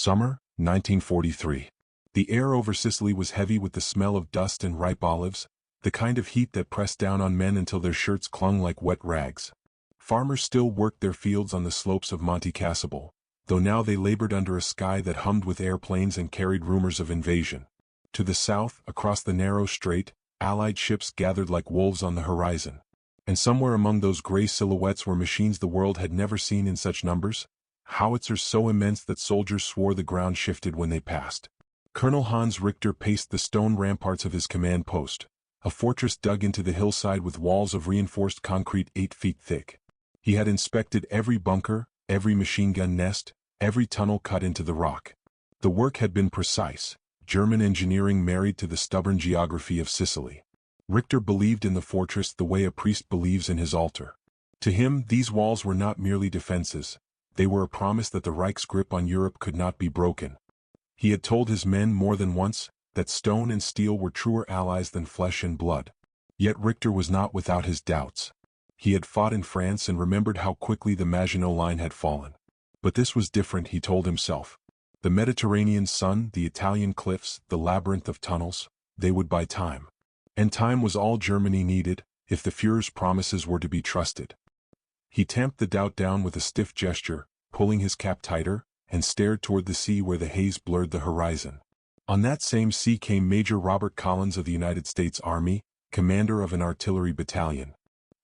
Summer, 1943. The air over Sicily was heavy with the smell of dust and ripe olives, the kind of heat that pressed down on men until their shirts clung like wet rags. Farmers still worked their fields on the slopes of Monte Cassibile, though now they labored under a sky that hummed with airplanes and carried rumors of invasion. To the south, across the narrow strait, Allied ships gathered like wolves on the horizon. And somewhere among those gray silhouettes were machines the world had never seen in such numbers, howitzers so immense that soldiers swore the ground shifted when they passed. Colonel Hans Richter paced the stone ramparts of his command post, a fortress dug into the hillside with walls of reinforced concrete 8 feet thick. He had inspected every bunker, every machine gun nest, every tunnel cut into the rock. The work had been precise, German engineering married to the stubborn geography of Sicily. Richter believed in the fortress the way a priest believes in his altar. To him, these walls were not merely defenses. They were a promise that the Reich's grip on Europe could not be broken. He had told his men more than once that stone and steel were truer allies than flesh and blood. Yet Richter was not without his doubts. He had fought in France and remembered how quickly the Maginot Line had fallen. But this was different, he told himself. The Mediterranean sun, the Italian cliffs, the labyrinth of tunnels, they would buy time. And time was all Germany needed, if the Führer's promises were to be trusted. He tamped the doubt down with a stiff gesture, pulling his cap tighter, and stared toward the sea where the haze blurred the horizon. On that same sea came Major Robert Collins of the United States Army, commander of an artillery battalion.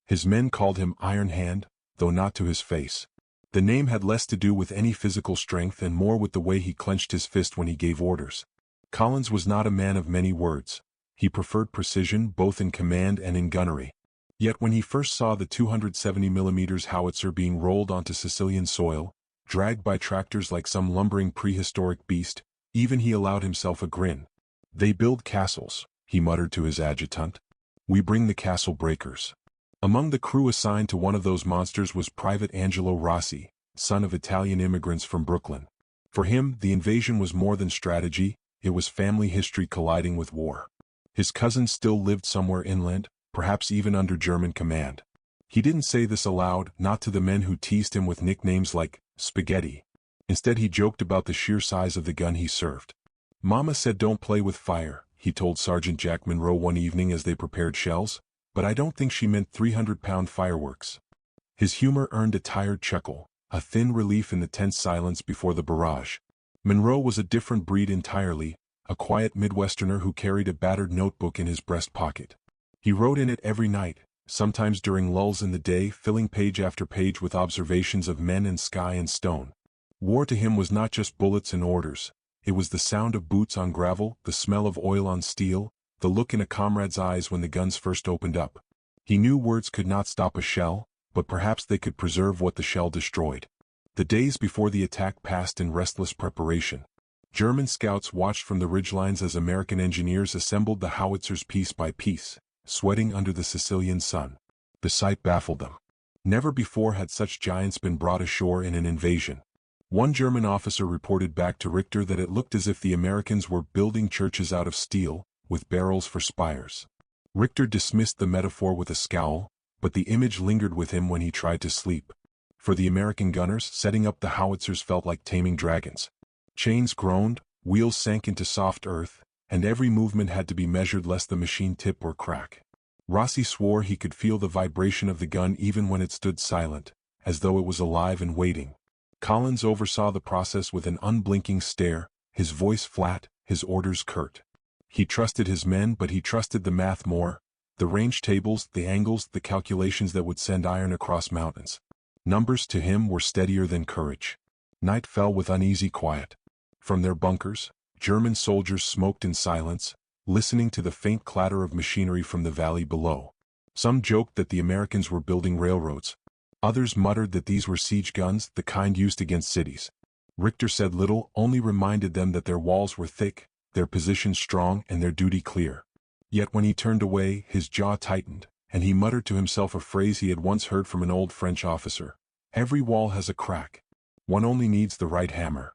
His men called him Iron Hand, though not to his face. The name had less to do with any physical strength and more with the way he clenched his fist when he gave orders. Collins was not a man of many words. He preferred precision both in command and in gunnery. Yet when he first saw the 270mm howitzer being rolled onto Sicilian soil, dragged by tractors like some lumbering prehistoric beast, even he allowed himself a grin. "They build castles," he muttered to his adjutant. "We bring the castle breakers." Among the crew assigned to one of those monsters was Private Angelo Rossi, son of Italian immigrants from Brooklyn. For him, the invasion was more than strategy, it was family history colliding with war. His cousin still lived somewhere inland, perhaps even under German command. He didn't say this aloud, not to the men who teased him with nicknames like Spaghetti. Instead he joked about the sheer size of the gun he served. "Mama said don't play with fire," he told Sergeant Jack Monroe one evening as they prepared shells, "but I don't think she meant 300-pound fireworks." His humor earned a tired chuckle, a thin relief in the tense silence before the barrage. Monroe was a different breed entirely, a quiet Midwesterner who carried a battered notebook in his breast pocket. He wrote in it every night, sometimes during lulls in the day, filling page after page with observations of men and sky and stone. War to him was not just bullets and orders. It was the sound of boots on gravel, the smell of oil on steel, the look in a comrade's eyes when the guns first opened up. He knew words could not stop a shell, but perhaps they could preserve what the shell destroyed. The days before the attack passed in restless preparation. German scouts watched from the ridgelines as American engineers assembled the howitzers piece by piece, sweating under the Sicilian sun. The sight baffled them. Never before had such giants been brought ashore in an invasion. One German officer reported back to Richter that it looked as if the Americans were building churches out of steel, with barrels for spires. Richter dismissed the metaphor with a scowl, but the image lingered with him when he tried to sleep. For the American gunners, setting up the howitzers felt like taming dragons. Chains groaned, wheels sank into soft earth, and every movement had to be measured lest the machine tip or crack. Rossi swore he could feel the vibration of the gun even when it stood silent, as though it was alive and waiting. Collins oversaw the process with an unblinking stare, his voice flat, his orders curt. He trusted his men, but he trusted the math more, the range tables, the angles, the calculations that would send iron across mountains. Numbers to him were steadier than courage. Night fell with uneasy quiet. From their bunkers, German soldiers smoked in silence, listening to the faint clatter of machinery from the valley below. Some joked that the Americans were building railroads. Others muttered that these were siege guns, the kind used against cities. Richter said little, only reminded them that their walls were thick, their positions strong, and their duty clear. Yet when he turned away, his jaw tightened, and he muttered to himself a phrase he had once heard from an old French officer. "Every wall has a crack. One only needs the right hammer."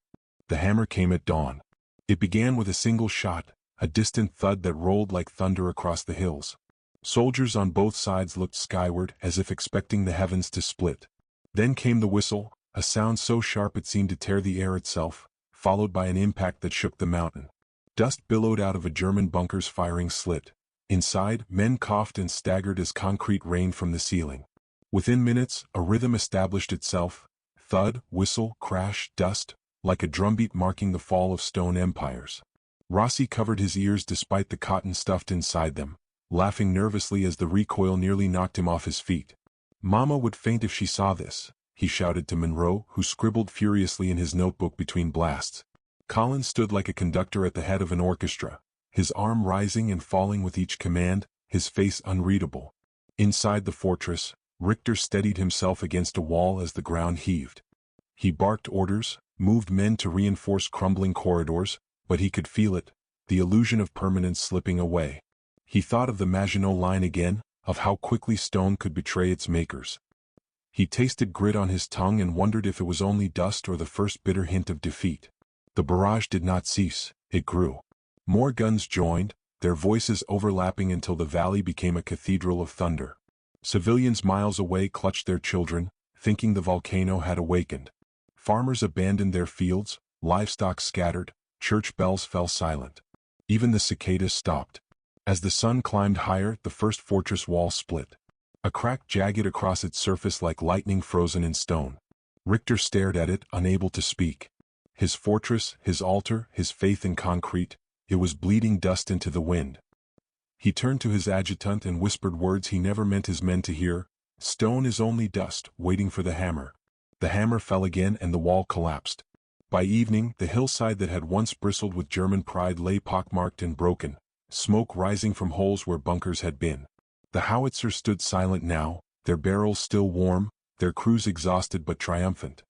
The hammer came at dawn. It began with a single shot, a distant thud that rolled like thunder across the hills. Soldiers on both sides looked skyward as if expecting the heavens to split. Then came the whistle, a sound so sharp it seemed to tear the air itself, followed by an impact that shook the mountain. Dust billowed out of a German bunker's firing slit. Inside, men coughed and staggered as concrete rained from the ceiling. Within minutes, a rhythm established itself: thud, whistle, crash, dust, like a drumbeat marking the fall of stone empires. Rossi covered his ears despite the cotton stuffed inside them, laughing nervously as the recoil nearly knocked him off his feet. "Mama would faint if she saw this," he shouted to Monroe, who scribbled furiously in his notebook between blasts. Collins stood like a conductor at the head of an orchestra, his arm rising and falling with each command, his face unreadable. Inside the fortress, Richter steadied himself against a wall as the ground heaved. He barked orders, moved men to reinforce crumbling corridors, but he could feel it, the illusion of permanence slipping away. He thought of the Maginot Line again, of how quickly stone could betray its makers. He tasted grit on his tongue and wondered if it was only dust or the first bitter hint of defeat. The barrage did not cease, it grew. More guns joined, their voices overlapping until the valley became a cathedral of thunder. Civilians miles away clutched their children, thinking the volcano had awakened. Farmers abandoned their fields, livestock scattered, church bells fell silent. Even the cicadas stopped. As the sun climbed higher, the first fortress wall split. A crack jagged across its surface like lightning frozen in stone. Richter stared at it, unable to speak. His fortress, his altar, his faith in concrete, it was bleeding dust into the wind. He turned to his adjutant and whispered words he never meant his men to hear: "Stone is only dust, waiting for the hammer." The hammer fell again and the wall collapsed. By evening, the hillside that had once bristled with German pride lay pockmarked and broken, smoke rising from holes where bunkers had been. The howitzers stood silent now, their barrels still warm, their crews exhausted but triumphant.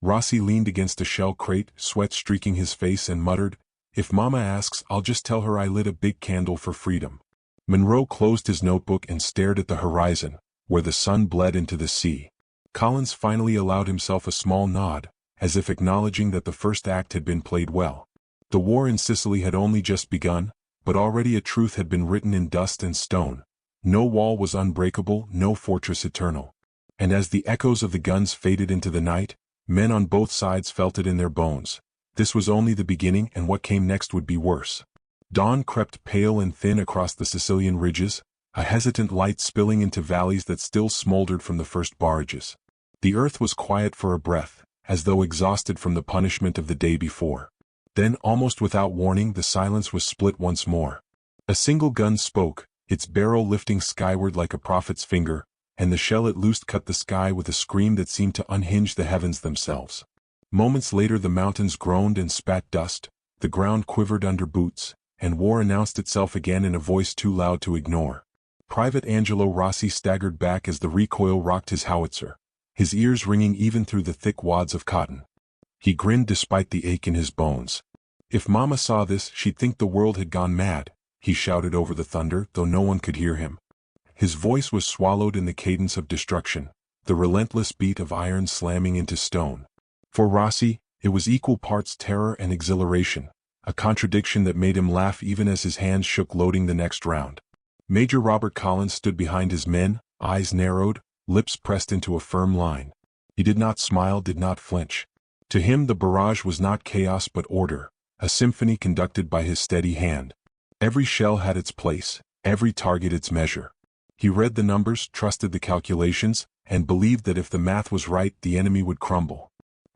Rossi leaned against a shell crate, sweat streaking his face, and muttered, "If Mama asks, I'll just tell her I lit a big candle for freedom." Monroe closed his notebook and stared at the horizon, where the sun bled into the sea. Collins finally allowed himself a small nod, as if acknowledging that the first act had been played well. The war in Sicily had only just begun, but already a truth had been written in dust and stone. No wall was unbreakable, no fortress eternal. And as the echoes of the guns faded into the night, men on both sides felt it in their bones. This was only the beginning, and what came next would be worse. Dawn crept pale and thin across the Sicilian ridges, a hesitant light spilling into valleys that still smoldered from the first barrages. The earth was quiet for a breath, as though exhausted from the punishment of the day before. Then, almost without warning, the silence was split once more. A single gun spoke, its barrel lifting skyward like a prophet's finger, and the shell it loosed cut the sky with a scream that seemed to unhinge the heavens themselves. Moments later the mountains groaned and spat dust, the ground quivered under boots, and war announced itself again in a voice too loud to ignore. Private Angelo Rossi staggered back as the recoil rocked his howitzer, his ears ringing even through the thick wads of cotton. He grinned despite the ache in his bones. "If Mama saw this, she'd think the world had gone mad," he shouted over the thunder, though no one could hear him. His voice was swallowed in the cadence of destruction, the relentless beat of iron slamming into stone. For Rossi, it was equal parts terror and exhilaration, a contradiction that made him laugh even as his hands shook loading the next round. Major Robert Collins stood behind his men, eyes narrowed, lips pressed into a firm line. He did not smile, did not flinch. To him the barrage was not chaos but order, a symphony conducted by his steady hand. Every shell had its place, every target its measure. He read the numbers, trusted the calculations, and believed that if the math was right the enemy would crumble.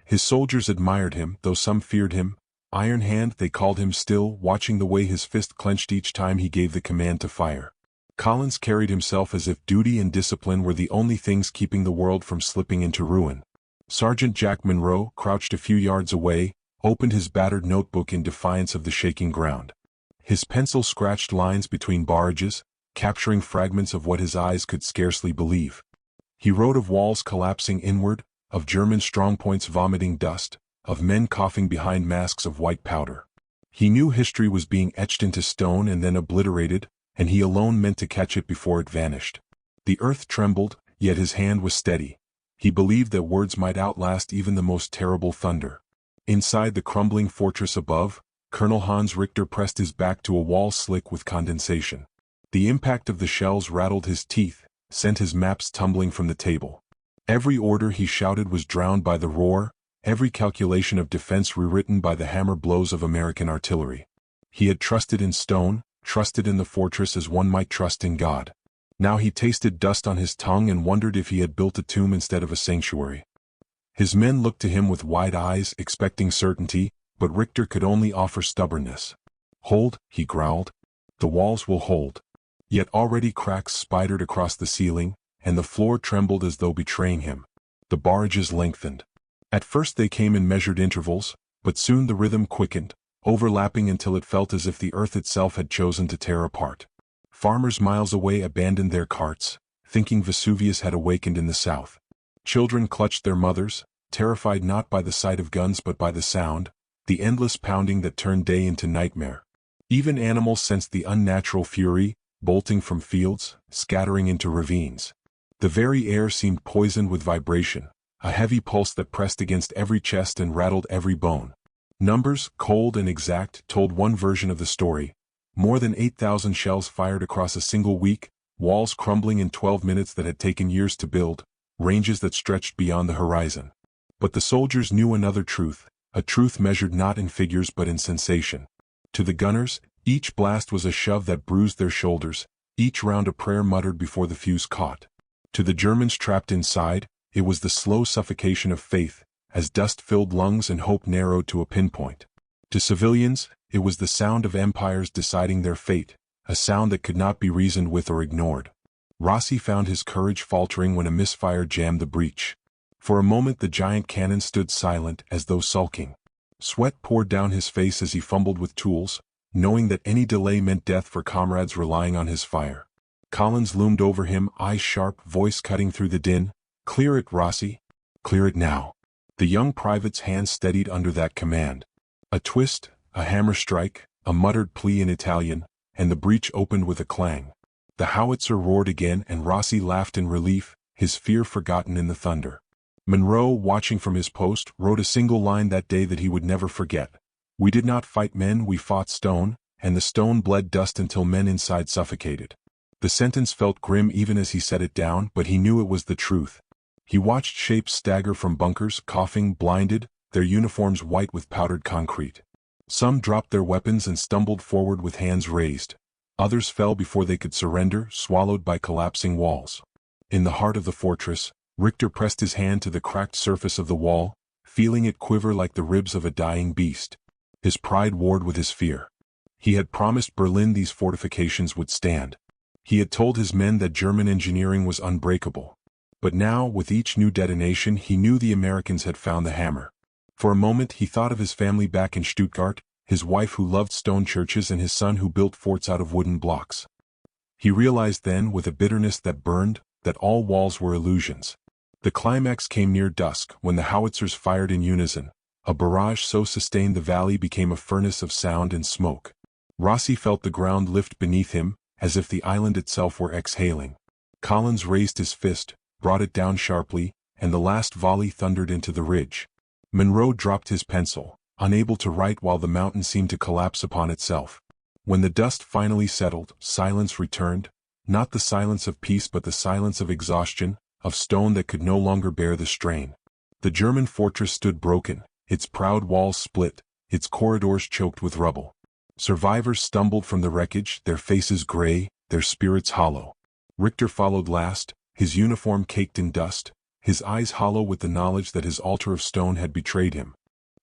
His soldiers admired him, though some feared him. Iron Hand, they called him still, watching the way his fist clenched each time he gave the command to fire. Collins carried himself as if duty and discipline were the only things keeping the world from slipping into ruin. Sergeant Jack Monroe, crouched a few yards away, opened his battered notebook in defiance of the shaking ground. His pencil scratched lines between barrages, capturing fragments of what his eyes could scarcely believe. He wrote of walls collapsing inward, of German strongpoints vomiting dust, of men coughing behind masks of white powder. He knew history was being etched into stone and then obliterated, and he alone meant to catch it before it vanished. The earth trembled, yet his hand was steady. He believed that words might outlast even the most terrible thunder. Inside the crumbling fortress above, Colonel Hans Richter pressed his back to a wall slick with condensation. The impact of the shells rattled his teeth, sent his maps tumbling from the table. Every order he shouted was drowned by the roar, every calculation of defense rewritten by the hammer blows of American artillery. He had trusted in stone, trusted in the fortress as one might trust in God. Now he tasted dust on his tongue and wondered if he had built a tomb instead of a sanctuary. His men looked to him with wide eyes, expecting certainty, but Richter could only offer stubbornness. "Hold," he growled. "The walls will hold." Yet already cracks spidered across the ceiling, and the floor trembled as though betraying him. The barrages lengthened. At first they came in measured intervals, but soon the rhythm quickened, overlapping until it felt as if the earth itself had chosen to tear apart. Farmers miles away abandoned their carts, thinking Vesuvius had awakened in the south. Children clutched their mothers, terrified not by the sight of guns but by the sound, the endless pounding that turned day into nightmare. Even animals sensed the unnatural fury, bolting from fields, scattering into ravines. The very air seemed poisoned with vibration, a heavy pulse that pressed against every chest and rattled every bone. Numbers, cold and exact, told one version of the story. More than 8,000 shells fired across a single week, walls crumbling in 12 minutes that had taken years to build, ranges that stretched beyond the horizon. But the soldiers knew another truth, a truth measured not in figures but in sensation. To the gunners, each blast was a shove that bruised their shoulders, each round a prayer muttered before the fuse caught. To the Germans trapped inside, it was the slow suffocation of faith, as dust filled lungs and hope narrowed to a pinpoint. To civilians, it was the sound of empires deciding their fate, a sound that could not be reasoned with or ignored. Rossi found his courage faltering when a misfire jammed the breach. For a moment the giant cannon stood silent as though sulking. Sweat poured down his face as he fumbled with tools, knowing that any delay meant death for comrades relying on his fire. Collins loomed over him, eyes sharp, voice cutting through the din. "Clear it, Rossi. Clear it now." The young private's hand steadied under that command. A twist, a hammer strike, a muttered plea in Italian, and the breach opened with a clang. The howitzer roared again and Rossi laughed in relief, his fear forgotten in the thunder. Monroe, watching from his post, wrote a single line that day that he would never forget. "We did not fight men, we fought stone, and the stone bled dust until men inside suffocated." The sentence felt grim even as he set it down, but he knew it was the truth. He watched shapes stagger from bunkers, coughing, blinded, their uniforms white with powdered concrete. Some dropped their weapons and stumbled forward with hands raised. Others fell before they could surrender, swallowed by collapsing walls. In the heart of the fortress, Richter pressed his hand to the cracked surface of the wall, feeling it quiver like the ribs of a dying beast. His pride warred with his fear. He had promised Berlin these fortifications would stand. He had told his men that German engineering was unbreakable. But now, with each new detonation, he knew the Americans had found the hammer. For a moment he thought of his family back in Stuttgart, his wife who loved stone churches and his son who built forts out of wooden blocks. He realized then, with a bitterness that burned, that all walls were illusions. The climax came near dusk, when the howitzers fired in unison. A barrage so sustained the valley became a furnace of sound and smoke. Rossi felt the ground lift beneath him, as if the island itself were exhaling. Collins raised his fist, brought it down sharply, and the last volley thundered into the ridge. Monroe dropped his pencil, unable to write while the mountain seemed to collapse upon itself. When the dust finally settled, silence returned, not the silence of peace but the silence of exhaustion, of stone that could no longer bear the strain. The German fortress stood broken, its proud walls split, its corridors choked with rubble. Survivors stumbled from the wreckage, their faces gray, their spirits hollow. Richter followed last, his uniform caked in dust, his eyes hollow with the knowledge that his altar of stone had betrayed him.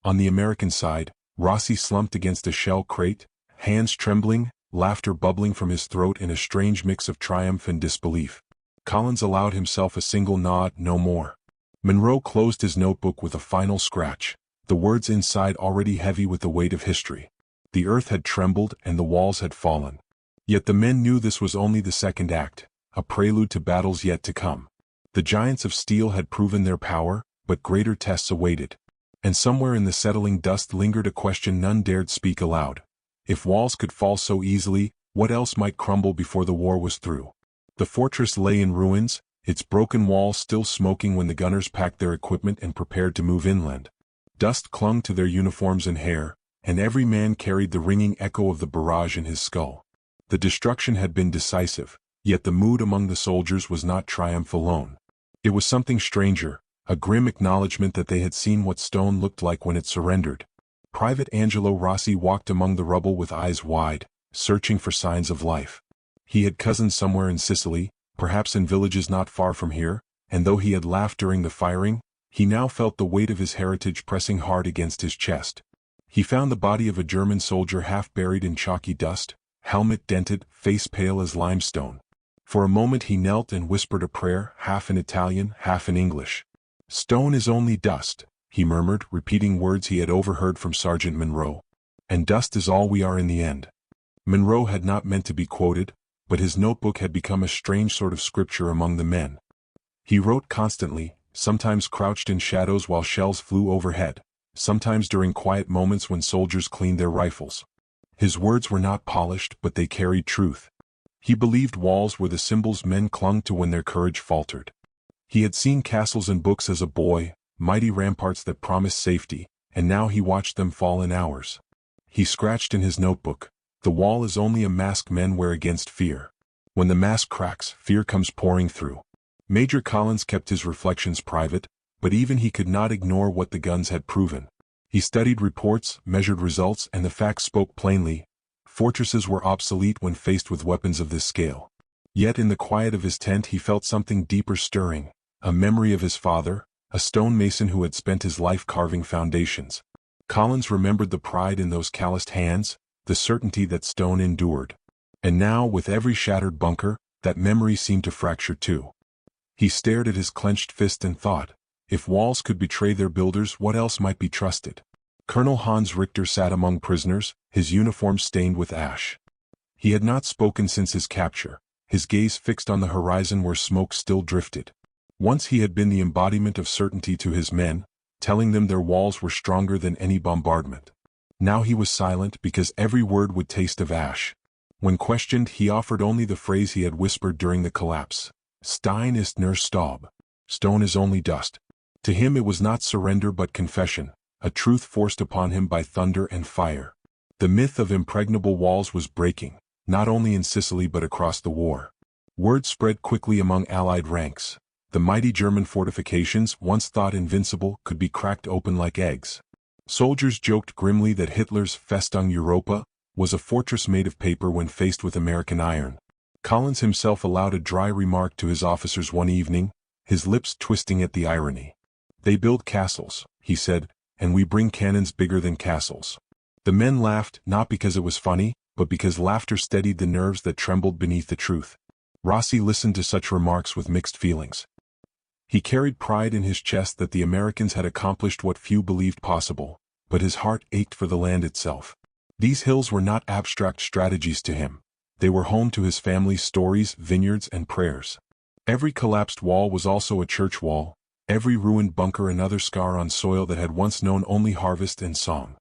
On the American side, Rossi slumped against a shell crate, hands trembling, laughter bubbling from his throat in a strange mix of triumph and disbelief. Collins allowed himself a single nod, no more. Monroe closed his notebook with a final scratch, the words inside already heavy with the weight of history. The earth had trembled and the walls had fallen. Yet the men knew this was only the second act, a prelude to battles yet to come. The giants of steel had proven their power, but greater tests awaited. And somewhere in the settling dust lingered a question none dared speak aloud. If walls could fall so easily, what else might crumble before the war was through? The fortress lay in ruins, its broken walls still smoking when the gunners packed their equipment and prepared to move inland. Dust clung to their uniforms and hair, and every man carried the ringing echo of the barrage in his skull. The destruction had been decisive, yet the mood among the soldiers was not triumph alone. It was something stranger, a grim acknowledgement that they had seen what stone looked like when it surrendered. Private Angelo Rossi walked among the rubble with eyes wide, searching for signs of life. He had cousins somewhere in Sicily, perhaps in villages not far from here, and though he had laughed during the firing, he now felt the weight of his heritage pressing hard against his chest. He found the body of a German soldier half buried in chalky dust, helmet dented, face pale as limestone. For a moment he knelt and whispered a prayer, half in Italian, half in English. "Stone is only dust," he murmured, repeating words he had overheard from Sergeant Monroe. "And dust is all we are in the end." Monroe had not meant to be quoted, but his notebook had become a strange sort of scripture among the men. He wrote constantly, sometimes crouched in shadows while shells flew overhead, sometimes during quiet moments when soldiers cleaned their rifles. His words were not polished, but they carried truth. He believed walls were the symbols men clung to when their courage faltered. He had seen castles in books as a boy, mighty ramparts that promised safety, and now he watched them fall in hours. He scratched in his notebook, "The wall is only a mask men wear against fear. When the mask cracks, fear comes pouring through." Major Collins kept his reflections private, but even he could not ignore what the guns had proven. He studied reports, measured results, and the facts spoke plainly. Fortresses were obsolete when faced with weapons of this scale. Yet in the quiet of his tent he felt something deeper stirring, a memory of his father, a stonemason who had spent his life carving foundations. Collins remembered the pride in those calloused hands, the certainty that stone endured. And now, with every shattered bunker, that memory seemed to fracture too. He stared at his clenched fist and thought, if walls could betray their builders, what else might be trusted? Colonel Hans Richter sat among prisoners, his uniform stained with ash. He had not spoken since his capture, his gaze fixed on the horizon where smoke still drifted. Once he had been the embodiment of certainty to his men, telling them their walls were stronger than any bombardment. Now he was silent because every word would taste of ash. When questioned, he offered only the phrase he had whispered during the collapse. "Stein ist nur Staub." Stone is only dust. To him it was not surrender but confession, a truth forced upon him by thunder and fire. The myth of impregnable walls was breaking, not only in Sicily but across the war. Word spread quickly among Allied ranks. The mighty German fortifications, once thought invincible, could be cracked open like eggs. Soldiers joked grimly that Hitler's Festung Europa was a fortress made of paper when faced with American iron. Collins himself allowed a dry remark to his officers one evening, his lips twisting at the irony. "They build castles," he said, "and we bring cannons bigger than castles." The men laughed, not because it was funny, but because laughter steadied the nerves that trembled beneath the truth. Rossi listened to such remarks with mixed feelings. He carried pride in his chest that the Americans had accomplished what few believed possible, but his heart ached for the land itself. These hills were not abstract strategies to him. They were home to his family's stories, vineyards, and prayers. Every collapsed wall was also a church wall, every ruined bunker another scar on soil that had once known only harvest and song.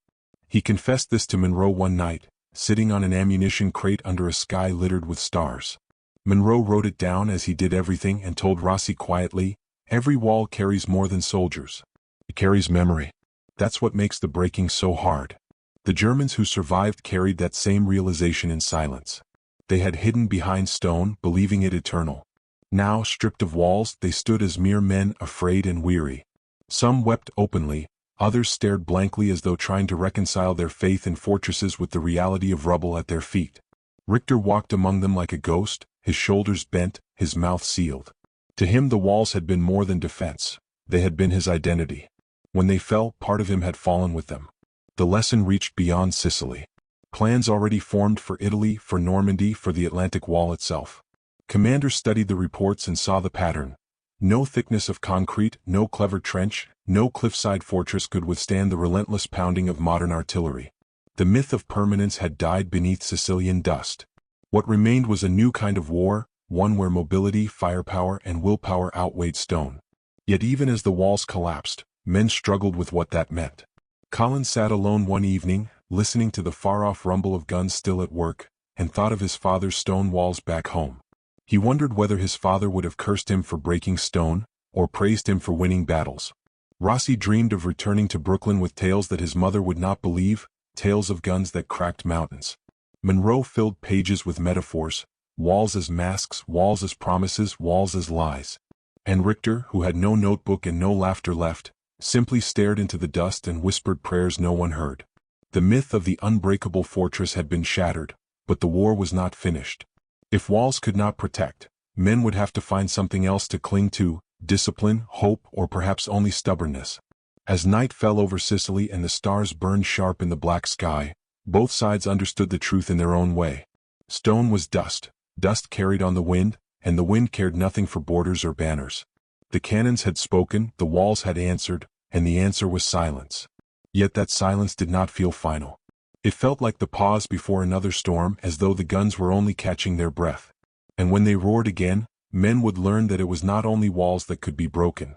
He confessed this to Monroe one night, sitting on an ammunition crate under a sky littered with stars. Monroe wrote it down as he did everything and told Rossi quietly, "Every wall carries more than soldiers. It carries memory. That's what makes the breaking so hard." The Germans who survived carried that same realization in silence. They had hidden behind stone, believing it eternal. Now, stripped of walls, they stood as mere men, afraid and weary. Some wept openly, others stared blankly as though trying to reconcile their faith in fortresses with the reality of rubble at their feet. Richter walked among them like a ghost, his shoulders bent, his mouth sealed. To him the walls had been more than defense, they had been his identity. When they fell, part of him had fallen with them. The lesson reached beyond Sicily. Plans already formed for Italy, for Normandy, for the Atlantic Wall itself. Commanders studied the reports and saw the pattern. No thickness of concrete, no clever trench, no cliffside fortress could withstand the relentless pounding of modern artillery. The myth of permanence had died beneath Sicilian dust. What remained was a new kind of war, one where mobility, firepower, and willpower outweighed stone. Yet even as the walls collapsed, men struggled with what that meant. Collins sat alone one evening, listening to the far-off rumble of guns still at work, and thought of his father's stone walls back home. He wondered whether his father would have cursed him for breaking stone, or praised him for winning battles. Rossi dreamed of returning to Brooklyn with tales that his mother would not believe, tales of guns that cracked mountains. Monroe filled pages with metaphors, walls as masks, walls as promises, walls as lies. And Richter, who had no notebook and no laughter left, simply stared into the dust and whispered prayers no one heard. The myth of the unbreakable fortress had been shattered, but the war was not finished. If walls could not protect, men would have to find something else to cling to: discipline, hope, or perhaps only stubbornness. As night fell over Sicily and the stars burned sharp in the black sky, both sides understood the truth in their own way. Stone was dust, dust carried on the wind, and the wind cared nothing for borders or banners. The cannons had spoken, the walls had answered, and the answer was silence. Yet that silence did not feel final. It felt like the pause before another storm, as though the guns were only catching their breath. And when they roared again, men would learn that it was not only walls that could be broken.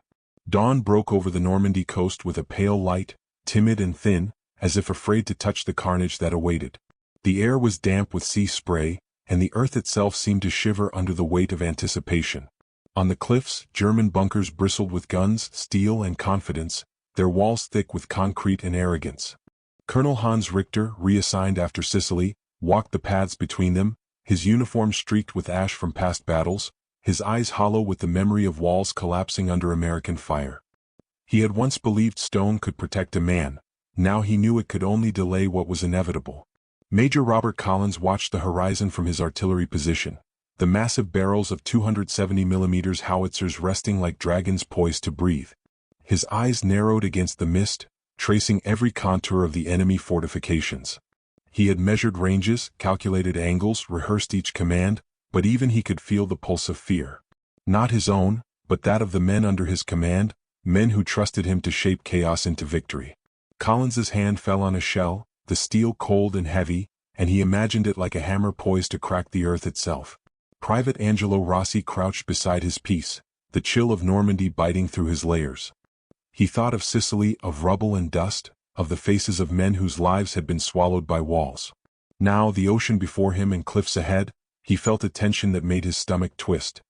Dawn broke over the Normandy coast with a pale light, timid and thin, as if afraid to touch the carnage that awaited. The air was damp with sea spray, and the earth itself seemed to shiver under the weight of anticipation. On the cliffs, German bunkers bristled with guns, steel, and confidence, their walls thick with concrete and arrogance. Colonel Hans Richter, reassigned after Sicily, walked the paths between them, his uniform streaked with ash from past battles, his eyes hollow with the memory of walls collapsing under American fire. He had once believed stone could protect a man, now he knew it could only delay what was inevitable. Major Robert Collins watched the horizon from his artillery position, the massive barrels of 270mm Howitzers resting like dragons poised to breathe. His eyes narrowed against the mist, tracing every contour of the enemy fortifications. He had measured ranges, calculated angles, rehearsed each command, but even he could feel the pulse of fear. Not his own, but that of the men under his command, men who trusted him to shape chaos into victory. Collins's hand fell on a shell, the steel cold and heavy, and he imagined it like a hammer poised to crack the earth itself. Private Angelo Rossi crouched beside his piece, the chill of Normandy biting through his layers. He thought of Sicily, of rubble and dust, of the faces of men whose lives had been swallowed by walls. Now, the ocean before him and cliffs ahead, he felt a tension that made his stomach twist.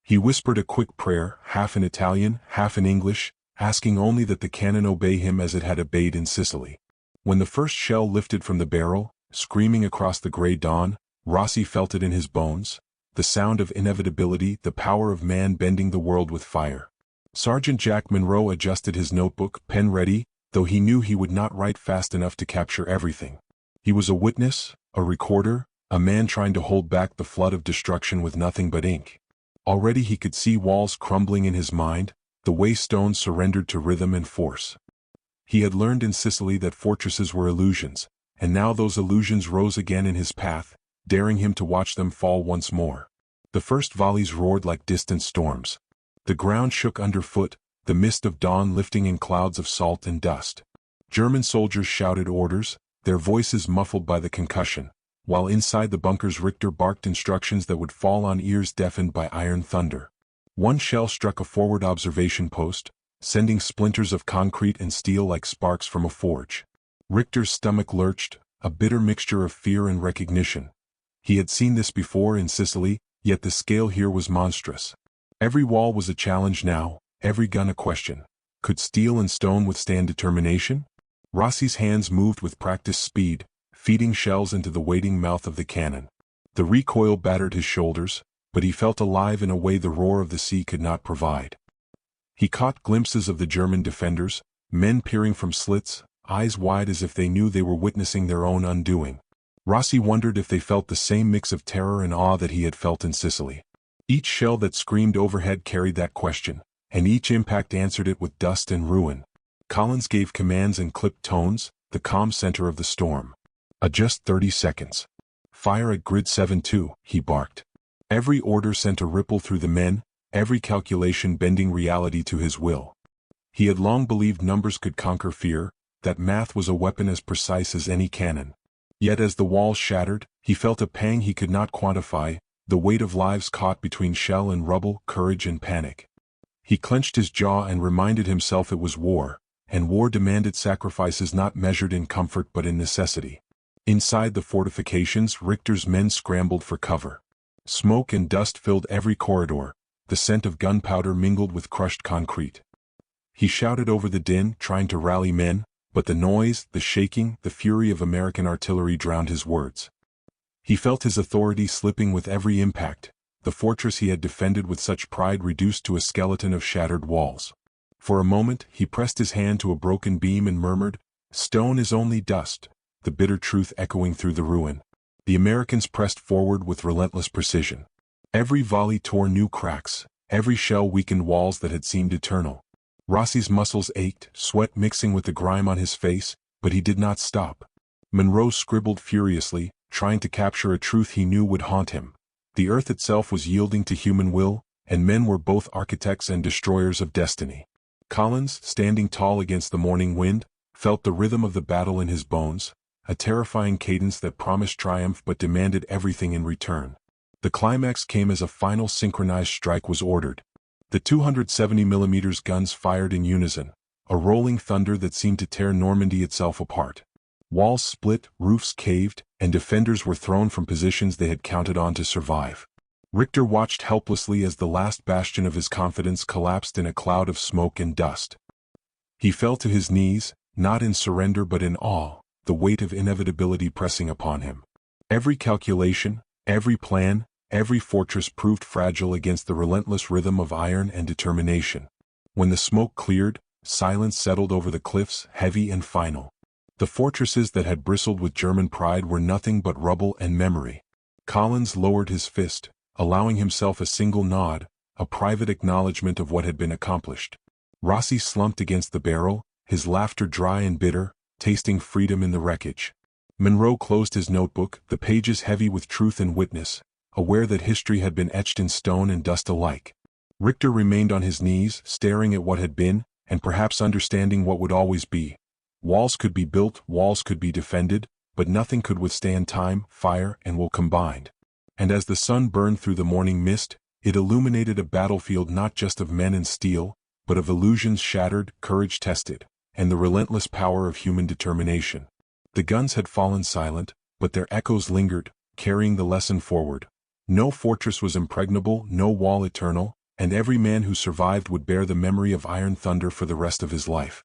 He whispered a quick prayer, half in Italian, half in English, asking only that the cannon obey him as it had obeyed in Sicily. When the first shell lifted from the barrel, screaming across the gray dawn, Rossi felt it in his bones, the sound of inevitability, the power of man bending the world with fire. Sergeant Jack Monroe adjusted his notebook, pen ready, though he knew he would not write fast enough to capture everything. He was a witness, a recorder, a man trying to hold back the flood of destruction with nothing but ink. Already he could see walls crumbling in his mind, the way stones surrendered to rhythm and force. He had learned in Sicily that fortresses were illusions, and now those illusions rose again in his path, daring him to watch them fall once more. The first volleys roared like distant storms. The ground shook underfoot, the mist of dawn lifting in clouds of salt and dust. German soldiers shouted orders, their voices muffled by the concussion, while inside the bunkers Richter barked instructions that would fall on ears deafened by iron thunder. One shell struck a forward observation post, sending splinters of concrete and steel like sparks from a forge. Richter's stomach lurched, a bitter mixture of fear and recognition. He had seen this before in Sicily, yet the scale here was monstrous. Every wall was a challenge now, every gun a question. Could steel and stone withstand determination? Rossi's hands moved with practiced speed, feeding shells into the waiting mouth of the cannon. The recoil battered his shoulders, but he felt alive in a way the roar of the sea could not provide. He caught glimpses of the German defenders, men peering from slits, eyes wide as if they knew they were witnessing their own undoing. Rossi wondered if they felt the same mix of terror and awe that he had felt in Sicily. Each shell that screamed overhead carried that question, and each impact answered it with dust and ruin. Collins gave commands in clipped tones, the calm center of the storm. Adjust 30 seconds. Fire at grid 7-2, he barked. Every order sent a ripple through the men, every calculation bending reality to his will. He had long believed numbers could conquer fear, that math was a weapon as precise as any cannon. Yet as the walls shattered, he felt a pang he could not quantify, the weight of lives caught between shell and rubble, courage and panic. He clenched his jaw and reminded himself it was war, and war demanded sacrifices not measured in comfort but in necessity. Inside the fortifications, Richter's men scrambled for cover. Smoke and dust filled every corridor, the scent of gunpowder mingled with crushed concrete. He shouted over the din, trying to rally men, but the noise, the shaking, the fury of American artillery drowned his words. He felt his authority slipping with every impact, the fortress he had defended with such pride reduced to a skeleton of shattered walls. For a moment, he pressed his hand to a broken beam and murmured, "Stone is only dust," the bitter truth echoing through the ruin. The Americans pressed forward with relentless precision. Every volley tore new cracks, every shell weakened walls that had seemed eternal. Rossi's muscles ached, sweat mixing with the grime on his face, but he did not stop. Monroe scribbled furiously, trying to capture a truth he knew would haunt him. The earth itself was yielding to human will, and men were both architects and destroyers of destiny. Collins, standing tall against the morning wind, felt the rhythm of the battle in his bones, a terrifying cadence that promised triumph but demanded everything in return. The climax came as a final synchronized strike was ordered. The 270mm guns fired in unison, a rolling thunder that seemed to tear Normandy itself apart. Walls split, roofs caved, and defenders were thrown from positions they had counted on to survive. Richter watched helplessly as the last bastion of his confidence collapsed in a cloud of smoke and dust. He fell to his knees, not in surrender but in awe, the weight of inevitability pressing upon him. Every calculation, every plan, every fortress proved fragile against the relentless rhythm of iron and determination. When the smoke cleared, silence settled over the cliffs, heavy and final. The fortresses that had bristled with German pride were nothing but rubble and memory. Collins lowered his fist, allowing himself a single nod, a private acknowledgement of what had been accomplished. Rossi slumped against the barrel, his laughter dry and bitter, tasting freedom in the wreckage. Monroe closed his notebook, the pages heavy with truth and witness, aware that history had been etched in stone and dust alike. Richter remained on his knees, staring at what had been, and perhaps understanding what would always be. Walls could be built, walls could be defended, but nothing could withstand time, fire, and will combined. And as the sun burned through the morning mist, it illuminated a battlefield not just of men and steel, but of illusions shattered, courage tested, and the relentless power of human determination. The guns had fallen silent, but their echoes lingered, carrying the lesson forward. No fortress was impregnable, no wall eternal, and every man who survived would bear the memory of iron thunder for the rest of his life.